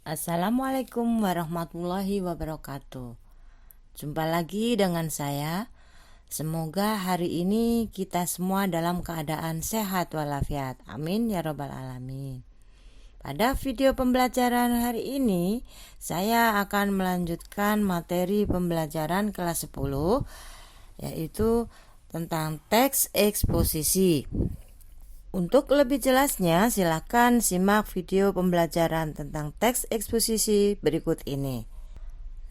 Assalamualaikum warahmatullahi wabarakatuh. Jumpa lagi dengan saya. Semoga hari ini kita semua dalam keadaan sehat walafiat. Amin ya robbal alamin. Pada video pembelajaran hari ini, saya akan melanjutkan materi pembelajaran kelas 10, yaitu tentang teks eksposisi. Untuk lebih jelasnya, silakan simak video pembelajaran tentang teks eksposisi berikut ini.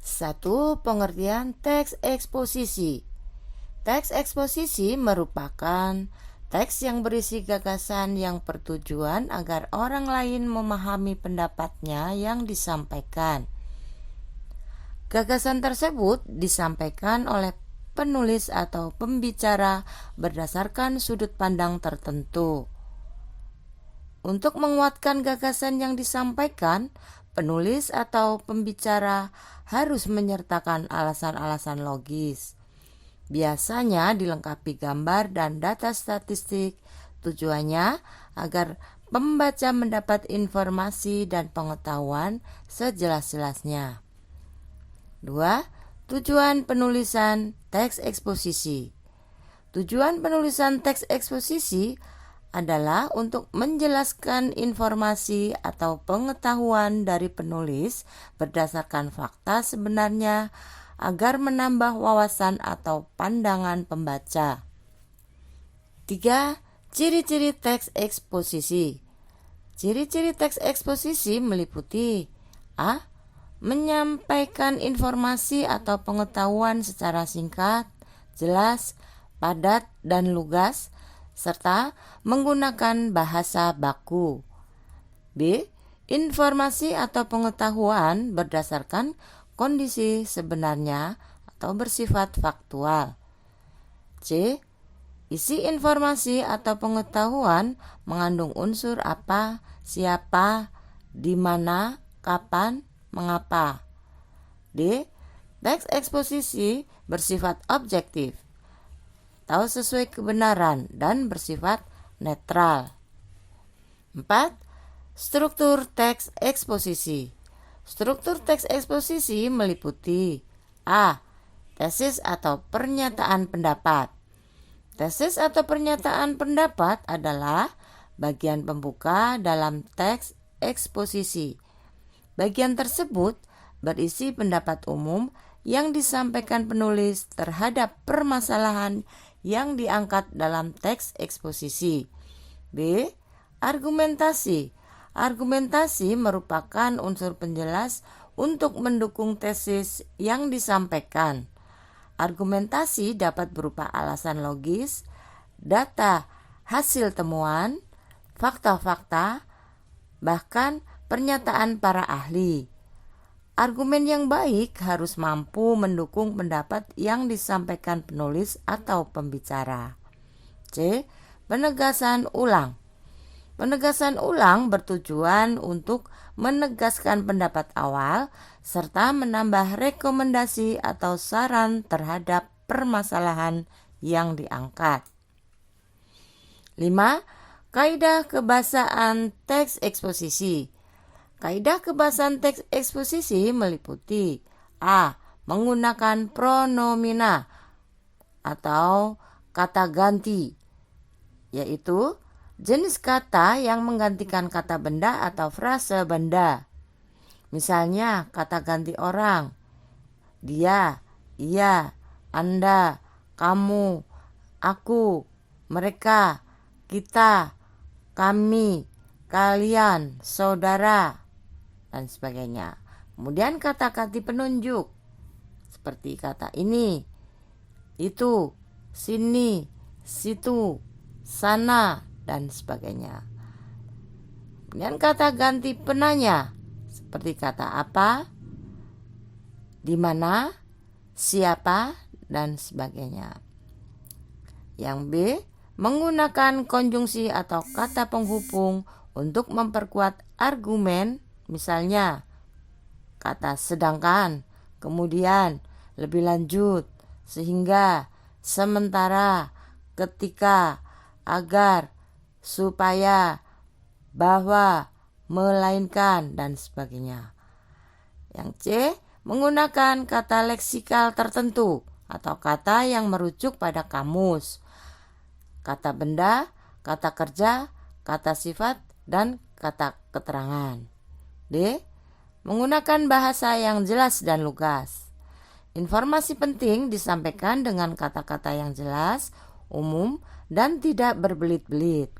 1. Pengertian teks eksposisi. Teks eksposisi merupakan teks yang berisi gagasan yang bertujuan agar orang lain memahami pendapatnya yang disampaikan. Gagasan tersebut disampaikan oleh penulis atau pembicara berdasarkan sudut pandang tertentu. Untuk menguatkan gagasan yang disampaikan, penulis atau pembicara harus menyertakan alasan-alasan logis. Biasanya dilengkapi gambar dan data statistik. Tujuannya agar pembaca mendapat informasi dan pengetahuan sejelas-jelasnya. 2. Tujuan penulisan teks eksposisi. Tujuan penulisan teks eksposisi adalah untuk menjelaskan informasi atau pengetahuan dari penulis berdasarkan fakta sebenarnya agar menambah wawasan atau pandangan pembaca. 3. Ciri-ciri teks eksposisi. Ciri-ciri teks eksposisi meliputi A. Menyampaikan informasi atau pengetahuan secara singkat, jelas, padat, dan lugas, serta menggunakan bahasa baku. B. Informasi atau pengetahuan berdasarkan kondisi sebenarnya atau bersifat faktual. C. Isi informasi atau pengetahuan mengandung unsur apa, siapa, di mana, kapan, mengapa. D. Teks eksposisi bersifat objektif atau sesuai kebenaran dan bersifat netral. 4. Struktur teks eksposisi. Struktur teks eksposisi meliputi A. Tesis atau pernyataan pendapat. Tesis atau pernyataan pendapat adalah bagian pembuka dalam teks eksposisi. Bagian tersebut berisi pendapat umum yang disampaikan penulis terhadap permasalahan yang diangkat dalam teks eksposisi. B. Argumentasi. Argumentasi merupakan unsur penjelas untuk mendukung tesis yang disampaikan. Argumentasi dapat berupa alasan logis, data hasil temuan, fakta-fakta, bahkan pernyataan para ahli. Argumen yang baik harus mampu mendukung pendapat yang disampaikan penulis atau pembicara. C. Penegasan ulang. Penegasan ulang bertujuan untuk menegaskan pendapat awal serta menambah rekomendasi atau saran terhadap permasalahan yang diangkat. 5. Kaidah kebahasaan teks eksposisi. Kaidah kebahasaan teks eksposisi meliputi A. Menggunakan pronomina atau kata ganti, yaitu jenis kata yang menggantikan kata benda atau frase benda. Misalnya kata ganti orang, dia, ia, anda, kamu, aku, mereka, kita, kami, kalian, saudara, dan sebagainya. Kemudian kata ganti penunjuk seperti kata ini, itu, sini, situ, sana, dan sebagainya. Kemudian kata ganti penanya seperti kata apa, di mana, siapa, dan sebagainya. Yang B. Menggunakan konjungsi atau kata penghubung untuk memperkuat argumen. Misalnya kata sedangkan, kemudian, lebih lanjut, sehingga, sementara, ketika, agar, supaya, bahwa, melainkan, dan sebagainya. Yang C, menggunakan kata leksikal tertentu atau kata yang merujuk pada kamus, kata benda, kata kerja, kata sifat, dan kata keterangan. D, menggunakan bahasa yang jelas dan lugas. Informasi penting disampaikan dengan kata-kata yang jelas, umum, dan tidak berbelit-belit.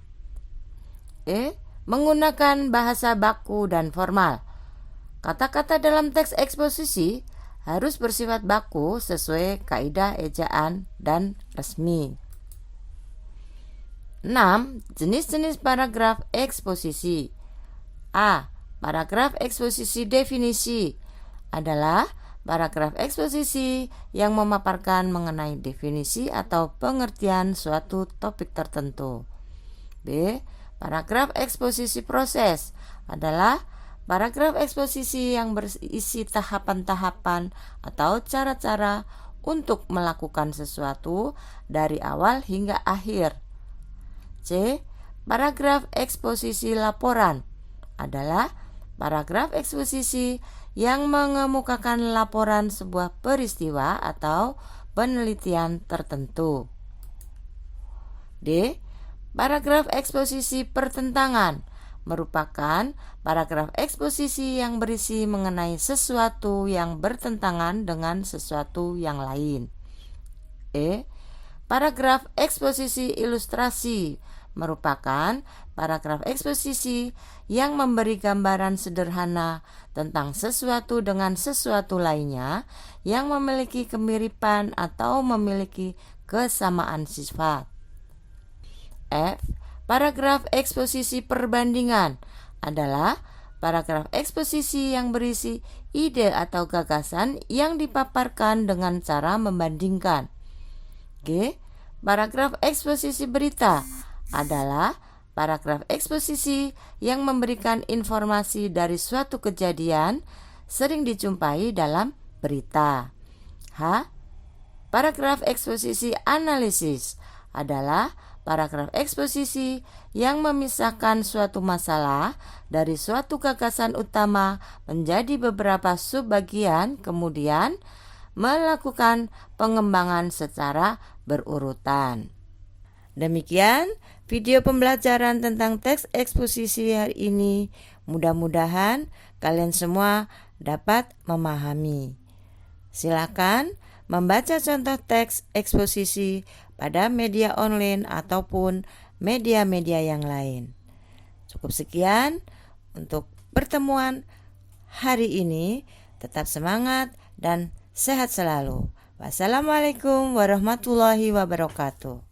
E, menggunakan bahasa baku dan formal. Kata-kata dalam teks eksposisi harus bersifat baku sesuai kaidah ejaan dan resmi. 6. Jenis-jenis paragraf eksposisi. A. Paragraf eksposisi definisi adalah paragraf eksposisi yang memaparkan mengenai definisi atau pengertian suatu topik tertentu. B. Paragraf eksposisi proses adalah paragraf eksposisi yang berisi tahapan-tahapan atau cara-cara untuk melakukan sesuatu dari awal hingga akhir. C. Paragraf eksposisi laporan adalah paragraf eksposisi yang mengemukakan laporan sebuah peristiwa atau penelitian tertentu. D. Paragraf eksposisi pertentangan merupakan paragraf eksposisi yang berisi mengenai sesuatu yang bertentangan dengan sesuatu yang lain. E. Paragraf eksposisi ilustrasi merupakan paragraf eksposisi yang memberi gambaran sederhana tentang sesuatu dengan sesuatu lainnya yang memiliki kemiripan atau memiliki kesamaan sifat. F. Paragraf eksposisi perbandingan adalah paragraf eksposisi yang berisi ide atau gagasan yang dipaparkan dengan cara membandingkan. G. Paragraf eksposisi berita adalah paragraf eksposisi yang memberikan informasi dari suatu kejadian sering dijumpai dalam berita. H. Paragraf eksposisi analisis adalah paragraf eksposisi yang memisahkan suatu masalah dari suatu gagasan utama menjadi beberapa subbagian, kemudian melakukan pengembangan secara berurutan. Demikian video pembelajaran tentang teks eksposisi hari ini. Mudah-mudahan kalian semua dapat memahami. Silakan membaca contoh teks eksposisi pada media online ataupun media-media yang lain. Cukup sekian untuk pertemuan hari ini. Tetap semangat dan sehat selalu. Wassalamualaikum warahmatullahi wabarakatuh.